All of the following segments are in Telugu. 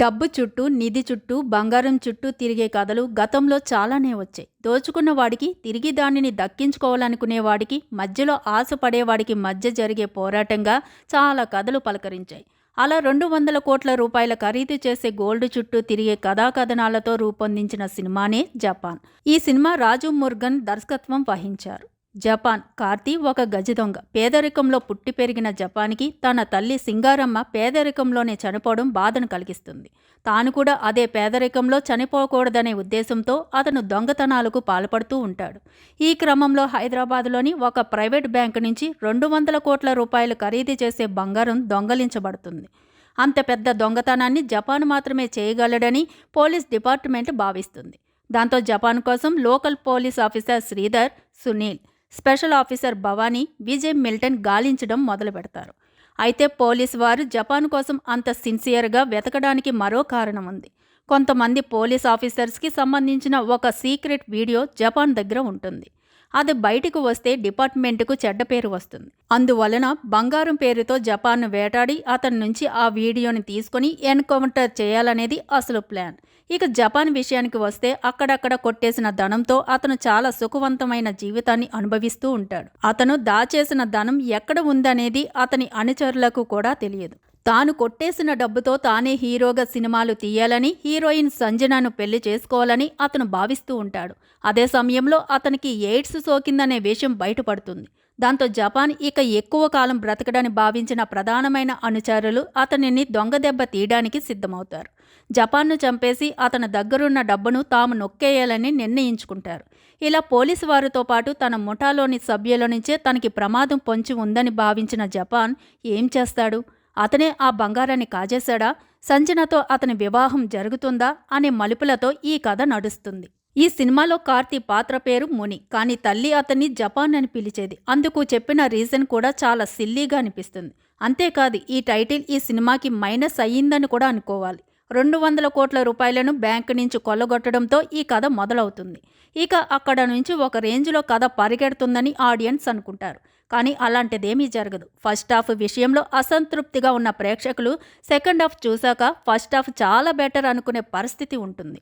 డబ్బు చుట్టూ, నిధి చుట్టూ, బంగారం చుట్టూ తిరిగే కథలు గతంలో చాలానే వచ్చాయి. దోచుకున్న వాడికి, తిరిగి దానిని దక్కించుకోవాలనుకునే వాడికి, మధ్యలో ఆశపడేవాడికి మధ్య జరిగే పోరాటంగా చాలా కథలు పలకరించాయి. అలా 200 కోట్ల రూపాయల ఖరీదు చేసే గోల్డ్ చుట్టూ తిరిగే కథాకథనాలతో రూపొందించిన సినిమానే జపాన్. ఈ సినిమా రాజు మురుగన్ దర్శకత్వం వహించారు. జపాన్. కార్తీ ఒక గజ దొంగ. పేదరికంలో పుట్టి పెరిగిన జపాన్కి తన తల్లి సింగారమ్మ పేదరికంలోనే చనిపోవడం బాధను కలిగిస్తుంది. తాను కూడా అదే పేదరికంలో చనిపోకూడదనే ఉద్దేశంతో అతను దొంగతనాలకు పాల్పడుతూ ఉంటాడు. ఈ క్రమంలో హైదరాబాద్లోని ఒక ప్రైవేట్ బ్యాంకు నుంచి 200 కోట్ల రూపాయలు ఖరీదు చేసే బంగారం దొంగలించబడుతుంది. అంత పెద్ద దొంగతనాన్ని జపాన్ మాత్రమే చేయగలడని పోలీస్ డిపార్ట్మెంట్ భావిస్తుంది. దాంతో జపాన్ కోసం local police officer Sridhar, Sunil, special officer Bhavani, Vijay Milton గాలించడం మొదలు పెడతారు. అయితే పోలీసు వారు జపాన్ కోసం అంత సిన్సియర్గా వెతకడానికి మరో కారణం ఉంది. కొంతమంది పోలీస్ ఆఫీసర్స్కి సంబంధించిన ఒక సీక్రెట్ వీడియో జపాన్ దగ్గర ఉంటుంది. అది బయటకు వస్తే డిపార్ట్మెంటుకు చెడ్డ పేరు వస్తుంది. అందువలన బంగారం పేరుతో జపాన్ను వేటాడి అతని నుంచి ఆ వీడియోని తీసుకుని ఎన్కౌంటర్ చేయాలనేది అసలు ప్లాన్. ఇక జపాన్ విషయానికి వస్తే అక్కడక్కడ కొట్టేసిన ధనంతో అతను చాలా సుఖవంతమైన జీవితాన్ని అనుభవిస్తూ ఉంటాడు. అతను దాచేసిన ధనం ఎక్కడ ఉందనేది అతని అనుచరులకు కూడా తెలియదు. తాను కొట్టేసిన డబ్బుతో తానే హీరోగా సినిమాలు తీయాలని, హీరోయిన్ సంజనను పెళ్లి చేసుకోవాలని అతను భావిస్తూ ఉంటాడు. అదే సమయంలో అతనికి ఎయిడ్స్ సోకిందనే విషయం బయటపడుతుంది. దాంతో జపాన్ ఇక ఎక్కువ కాలం బ్రతకడని భావించిన ప్రధానమైన అనుచరులు అతనిని దొంగదెబ్బ తీయడానికి సిద్ధమవుతారు. జపాన్ను చంపేసి అతని దగ్గరున్న డబ్బును తాము నొక్కేయాలని నిర్ణయించుకుంటారు. ఇలా పోలీసు వారితో పాటు తన ముఠాలోని సభ్యుల నుంచే తనకి ప్రమాదం పొంచి ఉందని భావించిన జపాన్ ఏం చేస్తాడు? అతనే ఆ బంగారాన్ని కాజేశాడా? సంజనతో అతని వివాహం జరుగుతుందా అనే మలుపులతో ఈ కథ నడుస్తుంది. ఈ సినిమాలో కార్తీ పాత్ర పేరు ముని, కానీ తల్లి అతన్ని జపాన్ అని పిలిచేది. అందుకు చెప్పిన రీజన్ కూడా చాలా సిల్లీగా అనిపిస్తుంది. అంతేకాదు, ఈ టైటిల్ ఈ సినిమాకి మైనస్ అయ్యిందని కూడా అనుకోవాలి. 200 కోట్ల రూపాయలను బ్యాంకు నుంచి కొల్లగొట్టడంతో ఈ కథ మొదలవుతుంది. ఇక అక్కడ నుంచి ఒక రేంజ్లో కథ పరిగెడుతుందని ఆడియన్స్ అనుకుంటారు. కానీ అలాంటిదేమీ జరగదు. ఫస్ట్ హాఫ్ విషయంలో అసంతృప్తిగా ఉన్న ప్రేక్షకులు సెకండ్ హాఫ్ చూశాక ఫస్ట్ హాఫ్ చాలా బెటర్ అనుకునే పరిస్థితి ఉంటుంది.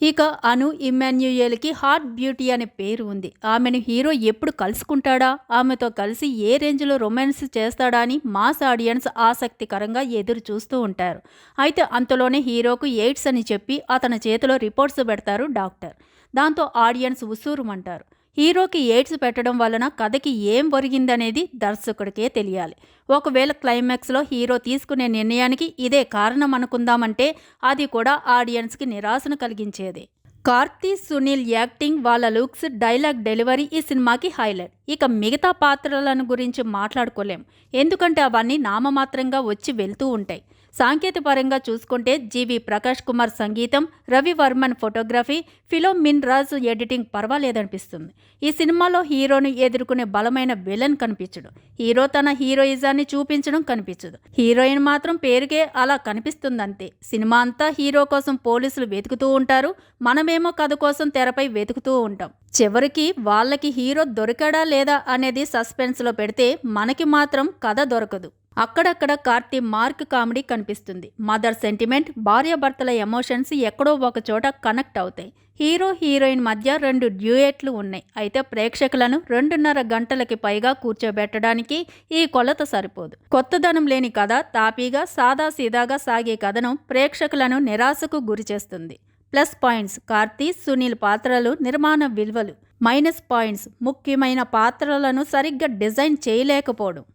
ఇక అను ఇమ్మాన్యుయేల్కి హాట్ బ్యూటీ అనే పేరు ఉంది. ఆమెను హీరో ఎప్పుడు కలుసుకుంటాడా, ఆమెతో కలిసి ఏ రేంజ్లో రొమాన్స్ చేస్తాడా అని మాస్ ఆడియన్స్ ఆసక్తికరంగా ఎదురు చూస్తూ ఉంటారు. అయితే అంతలోనే హీరోకు ఎయిడ్స్ అని చెప్పి అతని చేతిలో రిపోర్ట్స్ పెడతారు డాక్టర్. దాంతో ఆడియన్స్ ఉసూరుమంటారు. హీరోకి ఎయిడ్స్ పెట్టడం వలన కథకి ఏం ఒరిగిందనేది దర్శకుడికే తెలియాలి. ఒకవేళ క్లైమాక్స్లో హీరో తీసుకునే నిర్ణయానికి ఇదే కారణం అనుకుందామంటే అది కూడా ఆడియన్స్కి నిరాశను కలిగించేదే. కార్తీ, సునీల్ యాక్టింగ్, వాళ్ళ లుక్స్, డైలాగ్ డెలివరీ ఈ సినిమాకి హైలైట్. ఇక మిగతా పాత్రలను గురించి మాట్లాడుకోలేం, ఎందుకంటే అవన్నీ నామమాత్రంగా వచ్చి వెళ్తూ ఉంటాయి. సాంకేతిక పరంగా చూసుకుంటే జీవి ప్రకాష్ కుమార్ సంగీతం, Ravi Varman photography, Philomena Raj editing పర్వాలేదనిపిస్తుంది. ఈ సినిమాలో హీరోను ఎదుర్కొనే బలమైన విలన్ కనిపించడు. హీరో తన హీరోయిజాన్ని చూపించడం కనిపించదు. హీరోయిన్ మాత్రం పేరుకే అలా కనిపిస్తుందంతే. సినిమా అంతా హీరో కోసం పోలీసులు వెతుకుతూ ఉంటారు, మనమేమో కథ కోసం తెరపై వెతుకుతూ ఉంటాం. చివరికి వాళ్ళకి హీరో దొరికాడా లేదా అనేది సస్పెన్స్లో పెడితే మనకి మాత్రం కథ దొరకదు. అక్కడక్కడ కార్తీ మార్క్ కామెడీ కనిపిస్తుంది. మదర్ సెంటిమెంట్, భార్యాభర్తల ఎమోషన్స్ ఎక్కడో ఒక చోట కనెక్ట్ అవుతాయి. హీరో హీరోయిన్ మధ్య 2 డ్యూయెట్లు ఉన్నాయి. అయితే ప్రేక్షకులను 2.5 గంటలకి పైగా కూర్చోబెట్టడానికి ఈ కొలత సరిపోదు. కొత్తదనం లేని కథ, తాపీగా సాదాసీదాగా సాగే కథనం ప్రేక్షకులను నిరాశకు గురిచేస్తుంది. ప్లస్ పాయింట్స్: కార్తీ, సునీల్ పాత్రలు, నిర్మాణ విలువలు. మైనస్ పాయింట్స్: ముఖ్యమైన పాత్రలను సరిగ్గా డిజైన్ చేయలేకపోవడం.